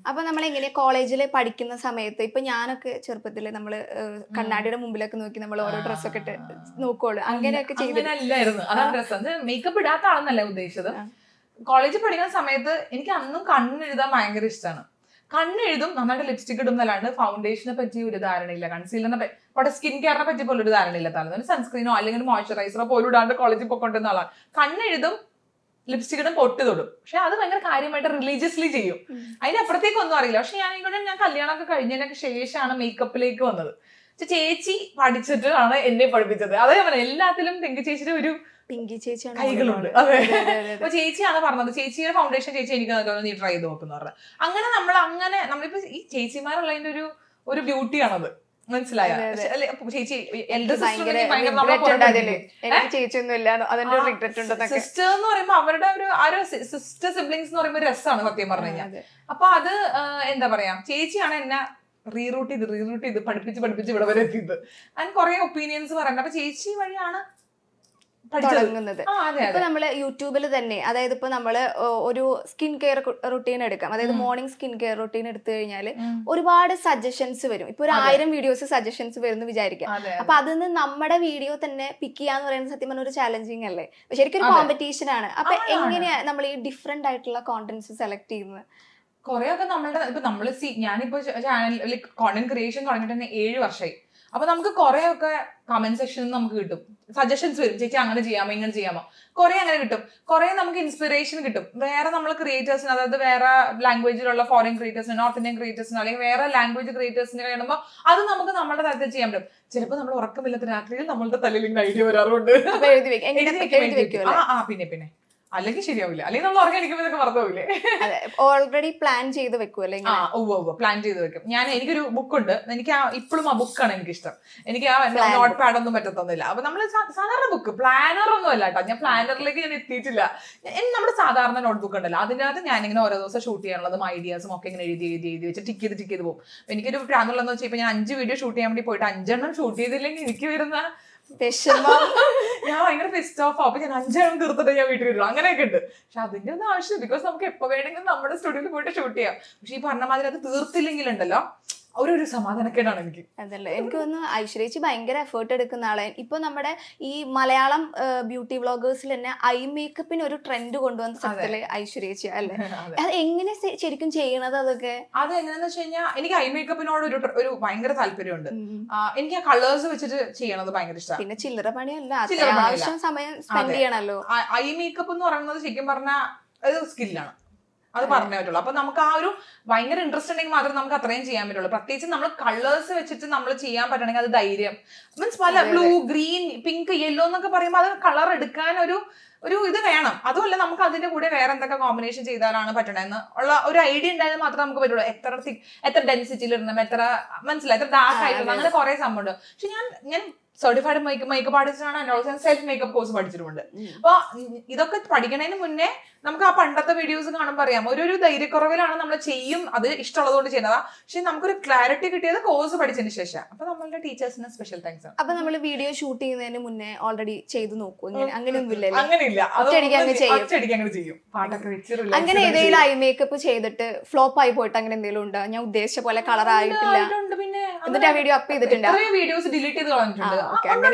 അപ്പൊ നമ്മൾ എങ്ങനെ കോളേജിൽ പഠിക്കുന്ന സമയത്ത് ഇപ്പൊ ഞാനൊക്കെ ചെറുപ്പത്തില് നമ്മള് കണ്ണാടിയുടെ മുമ്പിലൊക്കെ നോക്കി നമ്മൾ ഓരോ ഡ്രസ്സൊക്കെ ഇട്ട് നോക്കുള്ളൂ, അങ്ങനെയൊക്കെ ചെയ്തില്ലായിരുന്നു. അതാണ് രസം. മേക്കപ്പ് ഇടാത്ത ആളെന്നല്ല ഉദ്ദേശിച്ചത്. കോളേജിൽ പഠിക്കുന്ന സമയത്ത് എനിക്ക് അന്നും കണ്ണെഴുതാൻ ഭയങ്കര ഇഷ്ടമാണ്. കണ്ണെഴുതും, നന്നായിട്ട് ലിപ്സ്റ്റിക് ഇടും എന്നല്ലാണ്ട് ഫൗണ്ടേഷനെ പറ്റി ഒരു ധാരണയില്ല, കൺസീലറിനെ പറ്റി, സ്കിൻ കെയറിനെ പറ്റി പോലും ഒരു ധാരണയില്ല. തലേ സൺസ്ക്രീനോ അല്ലെങ്കിൽ മോയ്സ്ചറൈസറോ പോലും ഇടാണ്ട് കോളേജിൽ പോയിക്കൊണ്ടിരുന്ന ആളാണ്. കണ്ണെഴുതും, ലിപ്സ്റ്റിക് ഇടും, പൊട്ട് തൊടും. പക്ഷെ അത് ഭയങ്കര കാര്യമായിട്ട് റിലീജിയസ്ലി ചെയ്യും. അതിനപ്പുറത്തേക്ക് ഒന്നും അറിയില്ല. പക്ഷെ ഞാൻ കല്യാണമൊക്കെ കഴിഞ്ഞതിനൊക്കെ ശേഷമാണ് മേക്കപ്പിലേക്ക് വന്നത്. ചേച്ചി പഠിച്ചിട്ടാണ് എന്നെ പഠിപ്പിച്ചത്. അതേ പോലെ എല്ലാത്തിലും തെങ്കി ചേച്ചിയുടെ ഒരു പിങ്കി ചേച്ചിയാണ് കൈകളുണ്ട്. അതെ. അപ്പൊ ചേച്ചിയാണ് പറഞ്ഞത്, ചേച്ചിയുടെ ഫൗണ്ടേഷൻ ചേച്ചി എനിക്ക് നീ ട്രൈ ചെയ്ത് നോക്കുന്ന പറഞ്ഞത്. അങ്ങനെ നമ്മളിപ്പോ ഈ ചേച്ചിമാരുള്ളതിന്റെ ഒരു ബ്യൂട്ടിയാണത്. മനസ്സിലായോ? ചേച്ചി സിസ്റ്റർ എന്ന് പറയുമ്പോ അവരുടെ ഒരു സിസ്റ്റർ സിബ്ലിങ്സ് എന്ന് പറയുമ്പോ രസമാണ് സത്യം പറഞ്ഞു കഴിഞ്ഞാൽ. അപ്പൊ അത് എന്താ പറയാ, ചേച്ചിയാണ് എന്നെ റീറൂട്ട് ചെയ്ത് പഠിപ്പിച്ച് ഇവിടെ വരെ എത്തിയത്. അതിന് കുറെ ഒപ്പീനിയൻസ് പറയുന്നത്. അപ്പൊ ചേച്ചി വഴിയാണ് തുടങ്ങുന്നത്. ഇപ്പൊ നമ്മള് യൂട്യൂബിൽ തന്നെ, അതായത് ഇപ്പൊ നമ്മള് ഒരു സ്കിൻ കെയർ റുട്ടീൻ എടുക്കാം, അതായത് മോർണിംഗ് സ്കിൻ കെയർ റുട്ടീൻ എടുത്തു കഴിഞ്ഞാൽ ഒരുപാട് സജഷൻസ് വരും. ഇപ്പൊ ഒരു 1000 വീഡിയോസ് സജഷൻസ് വരും എന്ന് വിചാരിക്കാം. അപ്പൊ അതിന് നമ്മുടെ വീഡിയോ തന്നെ പിക്ക് ചെയ്യാന്ന് പറയുന്നത് സത്യം പറഞ്ഞ ഒരു ചാലഞ്ചിങ് അല്ലേ? ശരിക്കും ഒരു കോമ്പറ്റീഷൻ ആണ്. അപ്പൊ എങ്ങനെയാ നമ്മൾ ഈ ഡിഫറെന്റ് ആയിട്ടുള്ള കോണ്ടന്റ്സ് സെലക്ട് ചെയ്യുന്നത്? കൊറേയൊക്കെ നമ്മള് ഞാനിപ്പോ ചാനൽ കോണ്ടന്റ് ക്രിയേഷൻ തുടങ്ങിയിട്ട് തന്നെ 7 വർഷമായി. അപ്പൊ നമുക്ക് കുറെയൊക്കെ കമന്റ് സെക്ഷനിൽ നമുക്ക് കിട്ടും, സജഷൻസ് വരും. ചേച്ചി അങ്ങനെ ചെയ്യാമോ, ഇങ്ങനെ ചെയ്യാമോ, കുറെ അങ്ങനെ കിട്ടും. കുറെ നമുക്ക് ഇൻസ്പിറേഷൻ കിട്ടും. വേറെ നമ്മൾ ക്രിയേറ്റേഴ്സിന്, അതായത് വേറെ ലാംഗ്വേജിലുള്ള ഫോറിൻ ക്രിയേറ്റേഴ്സിന്, നോർത്ത് ഇന്ത്യൻ ക്രിയേറ്റേഴ്സിന്, അല്ലെങ്കിൽ വേറെ ലാംഗ്വേജ് ക്രിയേറ്റേഴ്സിന് കാണുമ്പോൾ അത് നമുക്ക് നമ്മുടെ തരത്തിൽ ചെയ്യാൻ പറ്റും. ചിലപ്പോൾ നമ്മൾ ഉറക്കമില്ലാത്ത രാത്രിയിൽ നമ്മളുടെ തലയിൽ ഇങ്ങനെ ഐഡിയ വരാറുണ്ട്. പിന്നെ അല്ലെങ്കിൽ ശരിയാവില്ല, അല്ലെങ്കിൽ നമ്മൾ ഉറങ്ങിയിരിക്കുമ്പോൾ ഇതൊക്കെ മറന്നുപോകില്ലേ? ഓൾറെഡി പ്ലാൻ ചെയ്ത് വെക്കുമല്ലേ? പ്ലാൻ ചെയ്ത് വെക്കും. എനിക്കൊരു ബുക്കുണ്ട്, എനിക്ക് ഇപ്പോഴും ആ ബുക്കാണ് എനിക്കിഷ്ടം. എനിക്ക് ആ നോട്ട് പാഡ് ഒന്നും പറ്റത്തൊന്നുമില്ല. അപ്പൊ നമ്മൾ സാധാരണ ബുക്ക്, പ്ലാനർ ഒന്നും അല്ല കേട്ടോ, ഞാൻ പ്ലാനറിലേക്ക് ഞാൻ എത്തിയിട്ടില്ല. നമ്മുടെ സാധാരണ നോട്ട്ബുക്ക് ഉണ്ടല്ലോ, അതിനകത്ത് ഞാനിങ്ങനെ ഓരോ ദിവസം ഷൂട്ട് ചെയ്യാനുള്ളതും ഐഡിയാസും ഒക്കെ ഇങ്ങനെ എഴുതി വെച്ച് ടിക്ക് ചെയ്ത് പോകും. എനിക്കൊരു പ്രാന്തുള്ളതെന്ന് വെച്ചാൽ ഇപ്പൊ ഞാൻ 5 വീഡിയോ ഷൂട്ട് ചെയ്യാൻ വേണ്ടി പോയിട്ട് 5 എണ്ണം ഷൂട്ട് ചെയ്തില്ലെങ്കിൽ എനിക്ക് വരുന്ന ഞാൻ ഭയങ്കര ഫെസ്റ്റ് ഓഫ്. അപ്പൊ ഞാൻ 5 എണ്ണം തീർത്തിട്ട് ഞാൻ വീട്ടിൽ വരുള്ളൂ. അങ്ങനെയൊക്കെ ഉണ്ട്. പക്ഷെ അതിന്റെ ഒന്നും ആവശ്യം, ബിക്കോസ് നമുക്ക് എപ്പോ വേണമെങ്കിലും നമ്മുടെ സ്റ്റുഡിയോയിൽ പോയിട്ട് ഷൂട്ട് ചെയ്യാം. പക്ഷെ ഈ പറഞ്ഞ മാതിരി അത് തീർത്തില്ലെങ്കിലുണ്ടല്ലോ ഒരു സമാധാനക്കേടാണ് എനിക്ക്. അതല്ലേ, എനിക്ക് തോന്നുന്നു ഐശ്വര്യേച്ചി ഭയങ്കര എഫേർട്ട് എടുക്കുന്ന ആളെ. ഇപ്പൊ നമ്മുടെ ഈ മലയാളം ബ്യൂട്ടി വ്ളോഗേഴ്സിൽ തന്നെ ഐ മേക്കപ്പിന് ഒരു ട്രെൻഡ് കൊണ്ടുവന്ന സത്യത്തില് ഐശ്വര്യേച്ചി അല്ലേ? അത് എങ്ങനെ ശരിക്കും ചെയ്യണത്? അതൊക്കെ അത് എങ്ങനെയാന്ന് വെച്ച് കഴിഞ്ഞാൽ എനിക്ക് ഐ മേക്കപ്പിനോട് ഒരു ഭയങ്കര താല്പര്യമുണ്ട്. എനിക്ക് ആ കളേഴ്സ് വെച്ചിട്ട് ചെയ്യണത് ഭയങ്കര ഇഷ്ടമാണ്. പിന്നെ ചില്ലറ പണിയല്ല, അത്യാവശ്യം സമയം സ്പെൻഡ് ചെയ്യണല്ലോ. ഐ മേക്കപ്പ് എന്ന് പറയുന്നത് ശരിക്കും പറഞ്ഞാൽ ഒരു സ്കില്ലാണ്, അത് പറഞ്ഞേ പറ്റുള്ളൂ. അപ്പൊ നമുക്ക് ആ ഒരു ഭയങ്കര ഇൻട്രസ്റ്റ് ഉണ്ടെങ്കിൽ മാത്രമേ നമുക്ക് അത്രയും ചെയ്യാൻ പറ്റുള്ളൂ. പ്രത്യേകിച്ച് നമ്മൾ കളേഴ്സ് വെച്ചിട്ട് നമ്മൾ ചെയ്യാൻ പറ്റണമെങ്കിൽ അത് ധൈര്യം, മീൻസ് പല ബ്ലൂ, ഗ്രീൻ, പിങ്ക്, യെല്ലോ എന്നൊക്കെ പറയുമ്പോൾ അത് കളർ എടുക്കാൻ ഒരു ഇത് വേണം. അതുമല്ല നമുക്ക് അതിന്റെ കൂടെ വേറെ എന്തൊക്കെ കോമ്പിനേഷൻ ചെയ്താലാണ് പറ്റണമെന്ന് ഉള്ള ഒരു ഐഡിയ ഉണ്ടായാൽ മാത്രമേ നമുക്ക് പറ്റുള്ളൂ. എത്ര ഡെൻസിറ്റിയിൽ ഇടണം, എത്ര മനസ്സിലായി, എത്ര ഡാർക്ക് ആയിട്ടുള്ള, അങ്ങനെ കുറെ സംഭവമുണ്ട്. പക്ഷെ ഞാൻ സർട്ടിഫൈഡ് മേക്കപ്പ് ആർട്ടിസ്റ്റ് ആണ്, and also self makeup course പഠിച്ചിട്ടുണ്ട്. അപ്പൊ ഇതൊക്കെ പഠിക്കുന്നതിന് മുന്നേ നമുക്ക് ആ പണ്ടത്തെ വീഡിയോസ് കാണുമ്പോൾ അറിയാം ഒരു ധൈര്യക്കുറവിലാണ് നമ്മൾ ചെയ്യും, അത് ഇഷ്ടമുള്ളതുകൊണ്ട് ചെയ്യുന്നതാ. പക്ഷെ നമുക്കൊരു ക്ലാരിറ്റി കിട്ടിയത് കോഴ്സ് പഠിച്ചതിന് ശേഷം. അപ്പൊ നമ്മളുടെ ടീച്ചേഴ്സിന് സ്പെഷ്യൽ താങ്ക്സ് ആണ്. അപ്പൊ നമ്മൾ വീഡിയോ ഷൂട്ട് ചെയ്യുന്നതിന് മുന്നേ ഓൾറെഡി ചെയ്ത് നോക്കൂ? അങ്ങനെയൊന്നുമില്ല, അങ്ങനെയില്ല, ചെയ്യും. പാട്ടൊക്കെ വെച്ച് അങ്ങനെ ഏതെങ്കിലും ഐ മേക്കപ്പ് ചെയ്തിട്ട് ഫ്ലോപ്പ് ആയി പോയിട്ട് അങ്ങനെ എന്തെങ്കിലും ഉണ്ടോ? ഞാൻ ഉദ്ദേശിച്ച പോലെ കളർ ആയിട്ടില്ല, പിന്നെ എന്നിട്ട് ആ വീഡിയോ അപ്പ് ചെയ്തിട്ടുണ്ട്, വീഡിയോസ് ഡിലീറ്റ് ചെയ്ത് കളഞ്ഞിട്ടുണ്ട്.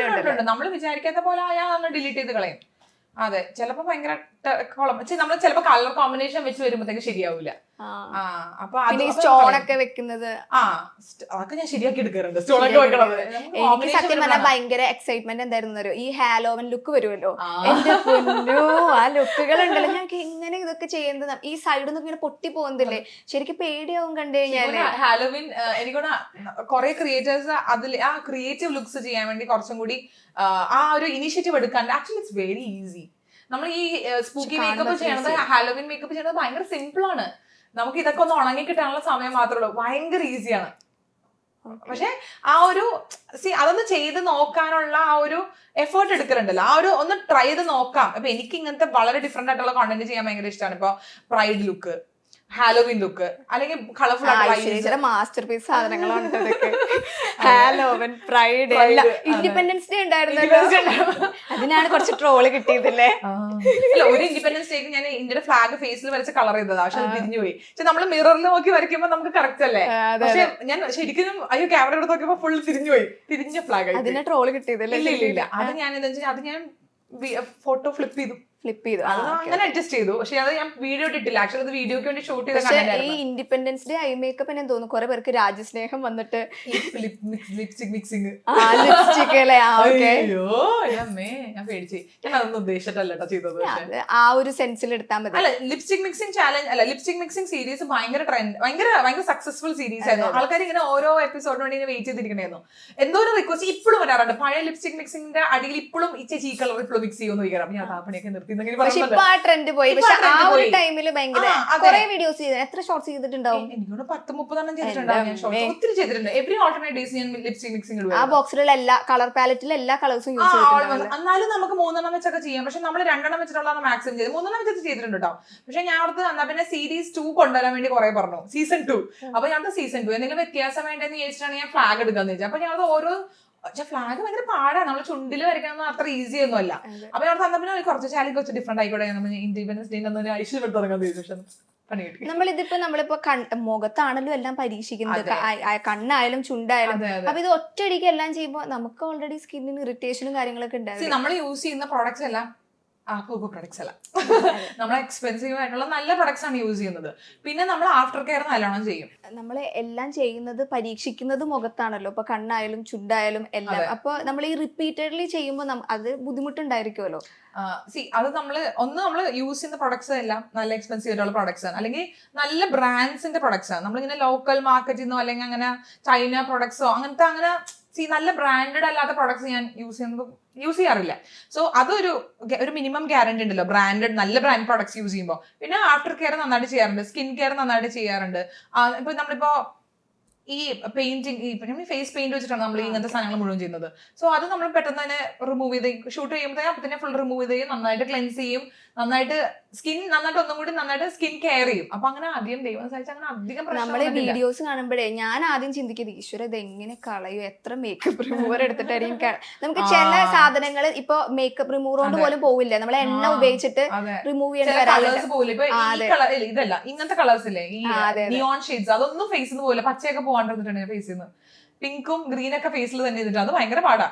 നമ്മൾ വിചാരിക്കാത്ത പോലെ ആയാൽ ഡിലീറ്റ് ചെയ്ത് കളയും. അതെ, ചിലപ്പോ ഭയങ്കര നമ്മൾ ചിലപ്പോ കളർ കോമ്പിനേഷൻ വെച്ച് വരുമ്പോഴത്തേക്ക് ശരിയാവൂല. അപ്പൊ സ്റ്റോണൊക്കെ വെക്കുന്നത് അതൊക്കെ ഞാൻ ശരിയാക്കി എടുക്കാറുണ്ട്. സ്റ്റോണൊക്കെ വെക്കണത് എനിക്ക് സത്യം പറഞ്ഞാൽ ഭയങ്കര എക്സൈറ്റ്മെന്റ് എന്തായിരുന്നു, ഈ ഹാലോവൻ ലുക്ക് വരുമല്ലോ, എന്റെ പൊന്നോ ആ ലുക്കുകൾ ഉണ്ടല്ലോ. ഞങ്ങൾക്ക് ഇങ്ങനെ ഇതൊക്കെ ചെയ്യുന്നത് ഈ സൈഡിൽ നിന്ന് ഇങ്ങനെ പൊട്ടി പോകുന്നില്ലേ, ശരിക്കും പേടിയാവും കണ്ടു കഴിഞ്ഞാല്. ഹാലോവിൻ എനിക്കോട് കുറെ ക്രിയേറ്റേഴ്സ് അതിൽ ആ ക്രിയേറ്റീവ് ലുക്സ് ചെയ്യാൻ വേണ്ടി കുറച്ചും കൂടി ആ ഒരു ഇനിഷ്യേറ്റീവ് എടുക്കാൻ. Actually it's very easy. നമ്മൾ ഈ സ്പൂക്കി മേക്കപ്പ് ചെയ്യണത്, ഹാലോവിൻ മേക്കപ്പ് ചെയ്യണത് ഭയങ്കര സിമ്പിൾ ആണ്. നമുക്ക് ഇതൊക്കെ ഒന്ന് ഉണങ്ങി കിട്ടാനുള്ള സമയം മാത്രമേ ഉള്ളൂ, ഭയങ്കര ഈസിയാണ്. പക്ഷെ ആ ഒരു അതൊന്ന് ചെയ്ത് നോക്കാനുള്ള ആ ഒരു എഫേർട്ട് എടുക്കലുണ്ടല്ലോ, ആ ഒരു ഒന്ന് ട്രൈ ചെയ്ത് നോക്കാം. അപ്പൊ എനിക്ക് ഇങ്ങനത്തെ വളരെ ഡിഫറെന്റ് ആയിട്ടുള്ള കോണ്ടന്റ് ചെയ്യാൻ ഭയങ്കര ഇഷ്ടമാണ്. ഇപ്പൊ പ്രൈഡ് ലുക്ക്, ഹാലോവിൻ ലുക്ക് അല്ലെങ്കിൽ കളർഫുൾ ആയിട്ട് മാസ്റ്റർ പീസ് സാധനങ്ങളുണ്ട് ഹാലോവിൻ പ്രൈഡ് ഇൻഡിപെൻഡൻസ് ഡേ ഉണ്ടായിരുന്നല്ലോ, അതിനാണ് കുറച്ച് ട്രോള് കിട്ടിയതല്ലേ. അല്ല, ഒരു ഇൻഡിപെൻഡൻസ് ഡേക്ക് ഞാൻ ഇന്ത്യയുടെ ഫ്ലാഗ് ഫേസിൽ വരച്ച് കളർ ചെയ്തതാ, പക്ഷെ അത് തിരിഞ്ഞു പോയി. പക്ഷെ നമ്മൾ മിററിൽ നോക്കി വരയ്ക്കുമ്പോൾ നമുക്ക് കറക്റ്റ് അല്ലേ, പക്ഷെ ഞാൻ ശരിക്കും അയ്യോ ക്യാമറ എടുത്ത് നോക്കിയപ്പോ ഫുൾ തിരിഞ്ഞു പോയി, തിരിഞ്ഞ ഫ്ലാഗ്. അതിനെ ട്രോള് കിട്ടിയതല്ലേ. ഇല്ല, അത് ഞാൻ എന്താ വെച്ചാൽ അത് ഞാൻ ഫോട്ടോ ഫ്ലിപ്പ് ചെയ്തു അങ്ങനെ അഡ്ജസ്റ്റ് ചെയ്തു. പക്ഷെ അത് ഞാൻ വീഡിയോ ഇട്ടിട്ടില്ല, ആക്ച്വലി അത് വീഡിയോക്ക് വേണ്ടി ഷൂട്ട് ചെയ്ത. ഈ ഇൻഡിപെൻഡൻസ് ഡേ ഐ മേക്കപ്പ് എന്ന് തോന്നുന്നു കുറെ പേർക്ക് രാജ്യസ്നേഹം വന്നിട്ട് ലിപ്സ്റ്റിക് മിക്സിങ് ലിപ്സ്റ്റിക് അല്ലേ. ഞാൻ പേടിച്ചു, ഞാൻ അതൊന്നും ഉദ്ദേശിച്ചിട്ടല്ലോ ചെയ്തത്. ആ ഒരു സെൻസിൽ എടുത്താൽ മതി. അല്ല, ലിപ്സ്റ്റിക് മിക്സിംഗ് ചാലഞ്ച് അല്ല, ലിപ്സ്റ്റിക് മിക്സിംഗ് സീരീസ് ഭയങ്കര ട്രെൻഡ്, ഭയങ്കര സക്സസ്ഫുൾ സീരീസ് ആയിരുന്നു. ആൾക്കാർ ഇങ്ങനെ ഓരോ എപ്പിസോഡിന് വേണ്ടി വെയിറ്റ് ചെയ്തിരിക്കണായിരുന്നു. എന്തോ ഒരു റിക്വസ്റ്റ് ഇപ്പോഴും വരാറുണ്ട്, പഴയ ലിപ്സ്റ്റിക് മിക്സിംഗിന്റെ അടിയിൽ ഇപ്പോഴും ചേച്ചി ഈ കളർ ഇപ്പോഴും മിക്സ് ചെയ്യുമെന്ന് ചോദിക്കാം. ഞാൻ ആ പണിയൊക്കെ നിർത്തി. പക്ഷെ ഇപ്പൊ ആ ട്രെൻഡ് പോയി. പക്ഷെ ആ ഒരു ടൈമില് ഭയങ്കര കുറെ വീഡിയോസ് ചെയ്തു. എത്ര ഷോർട്സ് ചെയ്തിട്ടുണ്ടാവും? എനിക്കോട് 10-30 ചെയ്തിട്ടുണ്ടാവും. ഒത്തിരി ചെയ്തിട്ടുണ്ട്. എവറി ഓൾട്ടർനേറ്റ് ഡേയ്സ് ഞാൻ ലിപ്സ്റ്റിക് മിക്സിംഗ്. ആ ബോക്സിലുള്ള എല്ലാ കളർ പാലറ്റിലും എല്ലാ കളേഴ്സും യൂസ് ചെയ്തിട്ടുണ്ട്. എന്നാലും നമുക്ക് 3 വെച്ചൊക്കെ ചെയ്യാം. പക്ഷെ നമ്മൾ 2 വെച്ചിട്ടുള്ള മാക്സിമം ചെയ്ത് 3 വെച്ചിട്ട് ചെയ്തിട്ടുണ്ട് കേട്ടോ. പക്ഷെ ഞാൻ അവിടുത്തെ എന്നാ പിന്നെ സീരീസ് 2 കൊണ്ടുവരാൻ വേണ്ടി കുറെ പറഞ്ഞു, സീസൺ 2. അപ്പൊ ഞാൻ സീസൺ 2 എന്തെങ്കിലും വ്യത്യാസം വേണ്ടെന്ന് ചോദിച്ചിട്ടാണ് ഞാൻ ഫ്ലാഗ് എടുക്കാന്ന് വെച്ചാൽ. അപ്പൊ ഞാൻ ഓരോ ഫ്ലാഗ് ഭയങ്കര പാടാണ്, നമ്മൾ ചുണ്ടിൽ വരയ്ക്കാനൊന്നും അത്ര ഈസി ഒന്നും അല്ല. അപ്പൊ ഞാൻ തന്നെ കുറച്ച് ചാലഞ്ച് കുറച്ച് ഡിഫറെന്റ് ആയിക്കോട്ടെ, നമ്മൾ ഇൻഡിപെൻഡൻസ് ഡേ ഐശ്വര്യം തുടങ്ങാൻ തീരുമാനിച്ചു. നമ്മളിതിപ്പോ മുഖത്താണല്ലോ എല്ലാം പരീക്ഷിക്കുന്നത്, കണ്ണായാലും ചുണ്ടായാലും. അപ്പൊ ഇത് ഒറ്റയടിക്ക് എല്ലാം ചെയ്യുമ്പോൾ നമുക്ക് ഓൾറെഡി സ്കിന്നിന് ഇറിറ്റേഷനും കാര്യങ്ങളൊക്കെ ഉണ്ടാവും. നമ്മൾ യൂസ് ചെയ്യുന്ന പ്രോഡക്ട്സ് എല്ലാം പ്രൊഡക്ട്സ് അല്ല, നമ്മൾ എക്സ്പെൻസീവ് ആയിട്ടുള്ള നല്ല പ്രൊഡക്ട്സ് ആണ് യൂസ് ചെയ്യുന്നത്. പിന്നെ നമ്മൾ ആഫ്റ്റർ കെയർ നല്ലോണം ചെയ്യും. നമ്മൾ എല്ലാം ചെയ്യുന്നത് പരീക്ഷിക്കുന്നത് മുഖത്താണല്ലോ, ഇപ്പൊ കണ്ണായാലും ചുണ്ടായാലും എല്ലാം. അപ്പൊ നമ്മൾ ഈ റിപ്പീറ്റഡ്ലി ചെയ്യുമ്പോൾ അത് ബുദ്ധിമുട്ടുണ്ടായിരിക്കുമല്ലോ. അത് നമ്മൾ യൂസ് ചെയ്യുന്ന പ്രൊഡക്ട്സ് എല്ലാം നല്ല എക്സ്പെൻസീവ് ആയിട്ടുള്ള പ്രൊഡക്ട്സ് ആണ്, അല്ലെങ്കിൽ നല്ല ബ്രാൻഡ്സിന്റെ പ്രൊഡക്ട്സ് ആണ്. നമ്മളിങ്ങനെ ലോക്കൽ മാർക്കറ്റിൽ നിന്നോ അല്ലെങ്കിൽ അങ്ങനെ ചൈന പ്രൊഡക്ട്സോ അങ്ങനത്തെ അങ്ങനെ നല്ല ബ്രാൻഡഡ് അല്ലാത്ത പ്രൊഡക്ട്സ് ഞാൻ യൂസ് ചെയ്യാറില്ല. സോ അതൊരു മിനിമം ഗ്യാരണ്ടി ഉണ്ടല്ലോ ബ്രാൻഡഡ് നല്ല ബ്രാൻഡ് പ്രൊഡക്ട്സ് യൂസ് ചെയ്യുമ്പോൾ. പിന്നെ ആഫ്റ്റർ കെയർ നന്നായിട്ട് ചെയ്യാറുണ്ട്, സ്കിൻ കെയർ നന്നായിട്ട് ചെയ്യാറുണ്ട്. ഇപ്പൊ നമ്മളിപ്പോ ഈ പെയിന്റിങ് ഫേസ് പെയിന്റ് വെച്ചിട്ടാണ് നമ്മൾ ഇങ്ങനത്തെ സാധനങ്ങൾ മുഴുവൻ ചെയ്യുന്നത്. സോ അത് നമ്മൾ പെട്ടെന്ന് തന്നെ റിമൂവ് ചെയ്ത് ഷൂട്ട് ചെയ്യുമ്പോഴത്തേക്കും അപ്പൊ തന്നെ ഫുൾ റിമൂവ് ചെയ്ത് നന്നായിട്ട് ക്ലെൻസ് ചെയ്യും, നന്നായിട്ട് ഒന്നും കൂടി നന്നായിട്ട് സ്കിൻ കെയർ ചെയ്യും. അപ്പൊ അങ്ങനെ അധികം ദൈവം സഹായിച്ച് അങ്ങനെ അധികം നമ്മളെ വീഡിയോസ് കാണുമ്പോഴേ ഞാൻ ആദ്യം ചിന്തിക്കുന്നത് ഈശ്വര ഇത് എങ്ങനെ കളയും, എത്ര മേക്കപ്പ് റിമൂവർ എടുത്തിട്ടായിരിക്കും. നമുക്ക് ചില സാധനങ്ങൾ ഇപ്പൊ മേക്കപ്പ് റിമൂവർ കൊണ്ട് പോലും പോവില്ല, നമ്മളെ എണ്ണ ഉപയോഗിച്ചിട്ട് റിമൂവ് ചെയ്യേണ്ട. ഇതല്ല ഇങ്ങനത്തെ കളേഴ്സ് ഇല്ലേ, ഈ നിയോൺ ഷെയ്ഡ്സ്, അതൊന്നും ഫേസിൽ നിന്ന് പോവില്ല. പച്ചയൊക്കെ പോകാണ്ടിരുന്നിട്ടുണ്ട് ഫേസിൽ നിന്ന്, പിങ്കും ഗ്രീൻ ഒക്കെ ഫേസിൽ തന്നെ ചെയ്തിട്ടുണ്ട്. അത് ഭയങ്കര പാടാ.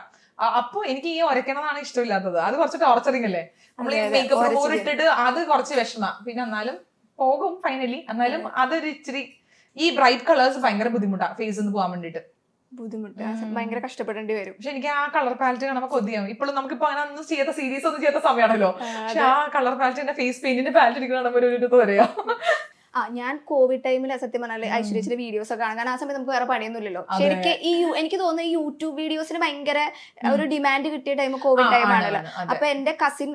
അപ്പൊ എനിക്ക് ഈ ഉരയ്ക്കണതാണ് ഇഷ്ടമില്ലാത്തത്, അത് കുറച്ച് ടോർച്ചറിങ് അല്ലേ. നമ്മൾ ഈ മേക്കപ്പ് റിമൂവർ ഇട്ടിട്ട് അത് കുറച്ച് വിഷമ. പിന്നെ എന്നാലും പോകും ഫൈനലി. എന്നാലും അതൊരു ഇച്ചിരി ഈ ബ്രൈറ്റ് കളേഴ്സ് ഭയങ്കര ബുദ്ധിമുട്ടാണ് ഫേസിൽ നിന്ന് പോകാൻ വേണ്ടിട്ട്. ഭയങ്കര കഷ്ടപ്പെടേണ്ടി വരും. പക്ഷെ എനിക്ക് ആ കളർ പാലറ്റ് കാണുമ്പോൾ കൊതിയാവും. ഇപ്പോഴും നമുക്കിപ്പോ അങ്ങനെ ഒന്നും ചെയ്യാത്ത സീരീസ് ഒന്നും ചെയ്യാത്ത സമയമാണല്ലോ. പക്ഷെ ആ കളർ പാലറ്റ് ഫേസ് പെയിന്റിന്റെ പാലറ്റ് എനിക്ക് കാണുമ്പോൾ ഒരു പറയാ. ഞാൻ കോവിഡ് ടൈമിൽ സത്യം പറഞ്ഞാൽ ഐശ്വര്യച്ചിന്റെ വീഡിയോസ് ഒക്കെ കാണാം. കാരണം ആ സമയത്ത് നമുക്ക് വേറെ പണിയൊന്നുമില്ലല്ലോ. ശരിക്കും എനിക്ക് തോന്നുന്നു ഈ യൂട്യൂബ് വീഡിയോസിന് ഭയങ്കര ഒരു ഡിമാൻഡ് കിട്ടിയ ടൈം കോവിഡ് ടൈമാണല്ലോ. അപ്പൊ എന്റെ കസിൻ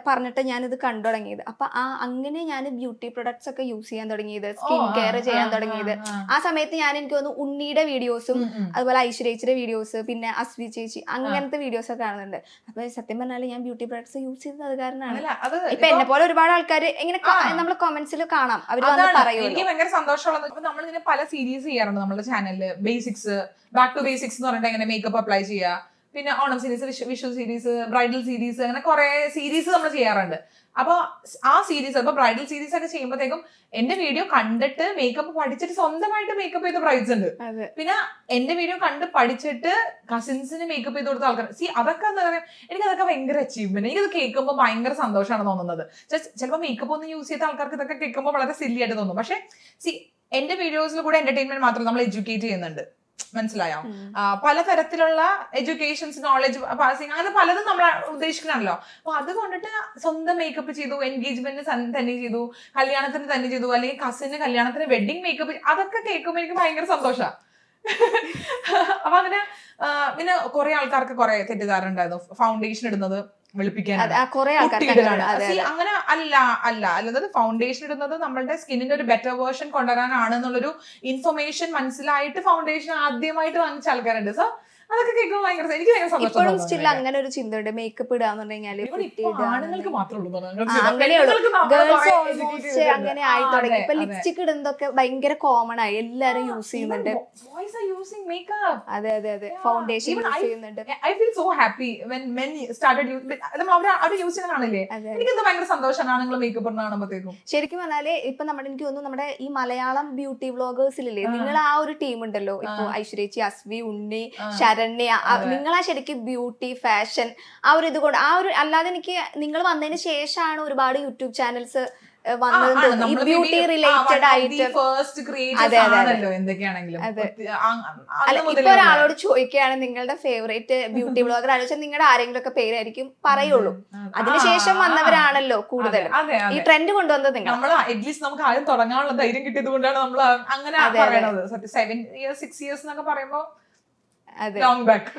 പറഞ്ഞിട്ട് ഞാൻ ഇത് കണ്ടു തുടങ്ങിയത്. അപ്പൊ അങ്ങനെ ഞാൻ ബ്യൂട്ടി പ്രൊഡക്ട്സ് ഒക്കെ യൂസ് ചെയ്യാൻ തുടങ്ങിയത്, സ്കിൻ കെയർ ചെയ്യാൻ തുടങ്ങിയത് ആ സമയത്ത്. എനിക്ക് തോന്നുന്നു ഉണ്ണിയുടെ വീഡിയോസും അതുപോലെ ഐശ്വര്യച്ചിയുടെ വീഡിയോസ് പിന്നെ അസ്വി ചേച്ചി അങ്ങനത്തെ വീഡിയോസ് ഒക്കെ കാണുന്നുണ്ട്. അപ്പൊ സത്യം പറഞ്ഞാൽ ഞാൻ ബ്യൂട്ടി പ്രൊഡക്ട്സ് യൂസ് ചെയ്തത് അത് കാരണമാണ്. ഇപ്പൊ എന്നെ പോലെ ഒരുപാട് ആൾക്കാർ ഇങ്ങനെ നമ്മൾ കമന്റ്സിൽ കാണാം, അവർ എനിക്ക് ഭയങ്കര സന്തോഷമുള്ളത്. അപ്പൊ നമ്മളിങ്ങനെ പല സീരീസ് ചെയ്യാറുണ്ട് നമ്മുടെ ചാനലില്. ബേസിക്സ്, ബാക്ക് ടു ബേസിക്സ് എന്ന് പറഞ്ഞിട്ട് എങ്ങനെ മേക്കപ്പ് അപ്ലൈ ചെയ്യുക, പിന്നെ Onam series, Vishu series, bridal series, അങ്ങനെ കുറെ സീരീസ് നമ്മൾ ചെയ്യാറുണ്ട്. അപ്പൊ ആ സീരീസ് ഇപ്പൊ ബ്രൈഡൽ സീരീസ് ഒക്കെ ചെയ്യുമ്പോഴത്തേക്കും എന്റെ വീഡിയോ കണ്ടിട്ട് മേക്കപ്പ് പഠിച്ചിട്ട് സ്വന്തമായിട്ട് മേക്കപ്പ് ചെയ്ത ബ്രൈഡ്സ് ഉണ്ട്. പിന്നെ എന്റെ വീഡിയോ കണ്ട് പഠിച്ചിട്ട് കസിൻസിന് മേക്കപ്പ് ചെയ്ത് കൊടുത്ത ആൾക്കാർ. അതൊക്കെ എന്താ പറയാ, എനിക്ക് അതൊക്കെ ഭയങ്കര അച്ചീവ്മെന്റ്. എനിക്കത് കേൾക്കുമ്പോൾ ഭയങ്കര സന്തോഷമാണ് തോന്നുന്നത്. ചിലപ്പോൾ മേക്കപ്പ് ഒന്നും യൂസ് ചെയ്ത ആൾക്കാർക്ക് ഇതൊക്കെ കേൾക്കുമ്പോൾ വളരെ സില്ലി ആയിട്ട് തോന്നും. പക്ഷെ എന്റെ വീഡിയോസിൽ കൂടെ എന്റർടൈൻമെന്റ് മാത്രം നമ്മൾ എഡ്യൂക്കേറ്റ് ചെയ്യുന്നുണ്ട്. മനസ്സിലായോ? പലതരത്തിലുള്ള എഡ്യൂക്കേഷൻസ്, നോളജ് പാസിങ്, അങ്ങനെ പലതും നമ്മൾ ഉദ്ദേശിക്കണമല്ലോ. അപ്പൊ അത് കൊണ്ടിട്ട് സ്വന്തം മേക്കപ്പ് ചെയ്തു, എൻഗേജ്മെന്റിന് തന്നെ ചെയ്തു, കല്യാണത്തിന് തന്നെ ചെയ്തു, അല്ലെങ്കിൽ കസിന് കല്യാണത്തിന് വെഡിങ് മേക്കപ്പ്, അതൊക്കെ കേൾക്കുമ്പോൾ എനിക്ക് ഭയങ്കര സന്തോഷമാണ്. അപ്പൊ അങ്ങനെ പിന്നെ കുറെ ആൾക്കാർക്ക് കുറെ തെറ്റിദ്ധാരണ ഉണ്ടായിരുന്നു, ഫൗണ്ടേഷൻ ഇടുന്നത് വെളുപ്പിക്കാനാണ്, അങ്ങനെ അല്ലാതെ ഫൗണ്ടേഷൻ ഇടുന്നത് നമ്മളുടെ സ്കിന്നിന്റെ ഒരു ബെറ്റർ വേർഷൻ കൊണ്ടുവരാനാണ് എന്നുള്ളൊരു ഇൻഫർമേഷൻ മനസ്സിലായിട്ട് ഫൗണ്ടേഷൻ ആദ്യമായിട്ട് വാങ്ങിച്ച ആൾക്കാരുണ്ട്. സോ അതൊക്കെ കേൾക്കുമ്പോൾ ഭയങ്കര എനിക്ക് ഭയങ്കര സന്തോഷം ഇപ്പോഴും തോന്നുന്നു. സ്റ്റിൽ അങ്ങനെ ഒരു ചിന്തയുണ്ട് മേക്കപ്പ് ഇടാന്ന് പറഞ്ഞു കഴിഞ്ഞാല് ഇപ്പൊ ആണുങ്ങൾക്ക് മാത്രമേ ഉള്ളൂ തോന്നുന്നു. അങ്ങനെയുള്ളൂ. പെണ്ണുങ്ങൾക്ക് നമ്മള് ഗേൾസ് കുറേ ഓൾമോസ്റ്റ് educated അങ്ങനെ ഉണ്ട്. ആയി തുടങ്ങി. ഇപ്പൊ അതെ, ലിപ്സ്റ്റിക് ഇടുന്നതൊക്കെ ഭയങ്കര കോമൺ ആയി, എല്ലാരും യൂസ് ചെയ്യുന്നുണ്ട്. Boys are using makeup. അതെ അതെ അതെ, ഫൗണ്ടേഷൻ Even യൂസ് ചെയ്യുന്നുണ്ട്. I feel so happy when men started using. നമ്മൾ അവരെ യൂസ് ചെയ്യുന്ന കാണില്ലേ, എനിക്ക് എന്താ ഭയങ്കര സന്തോഷമാണ് ആണുങ്ങൾ മേക്കപ്പ് ഇടുന്ന കാണുമ്പോഴത്തേക്കും. ശരിക്കും പറഞ്ഞാല് ഇപ്പൊ നമ്മുടെ എനിക്ക് തോന്നുന്നു നമ്മുടെ ഈ മലയാളം ബ്യൂട്ടി വ്ളോഗേഴ്സിലില്ലേ, നിങ്ങൾ ആ ഒരു ടീം ഉണ്ടല്ലോ, ഇപ്പൊ ഐശ്വര്യേച്ചി, അസ്വി, ഉണ്ണി, ശരണ്യ, നിങ്ങളാ ശരിക്കും ബ്യൂട്ടി ഫാഷൻ ആ ഒരു ഇതുകൊണ്ട് ആ ഒരു, അല്ലാതെ എനിക്ക് നിങ്ങൾ വന്നതിന് ശേഷമാണ് ഒരുപാട് യൂട്യൂബ് ചാനൽസ് വന്നതെന്ന് തോന്നുന്നു ഈ ബ്യൂട്ടി റിലേറ്റഡ് ആയിട്ട്. എന്തൊക്കെയാണെങ്കിലും അല്ല, ഇപ്പൊ ഒരാളോട് ചോദിക്കുകയാണ് നിങ്ങളുടെ ഫേവറേറ്റ് ബ്യൂട്ടി വ്ളോഗർ ആണെന്ന് വെച്ചാൽ നിങ്ങളുടെ ആരെങ്കിലും ഒക്കെ പേരായിരിക്കും പറയുള്ളൂ. അതിനുശേഷം വന്നവരാണല്ലോ കൂടുതൽ ഈ ട്രെൻഡ് കൊണ്ടുവന്നത് നിങ്ങൾ. നമ്മൾ അറ്റ്ലീസ്റ്റ് നമുക്ക് ആദ്യം തുടങ്ങാനുള്ള ധൈര്യം കിട്ടിയത് കൊണ്ടാണ് നമ്മൾ അങ്ങനെ പറയണത്. 7 years 6 years എന്നൊക്കെ പറയുമ്പോൾ ലോങ് ബാക്ക്.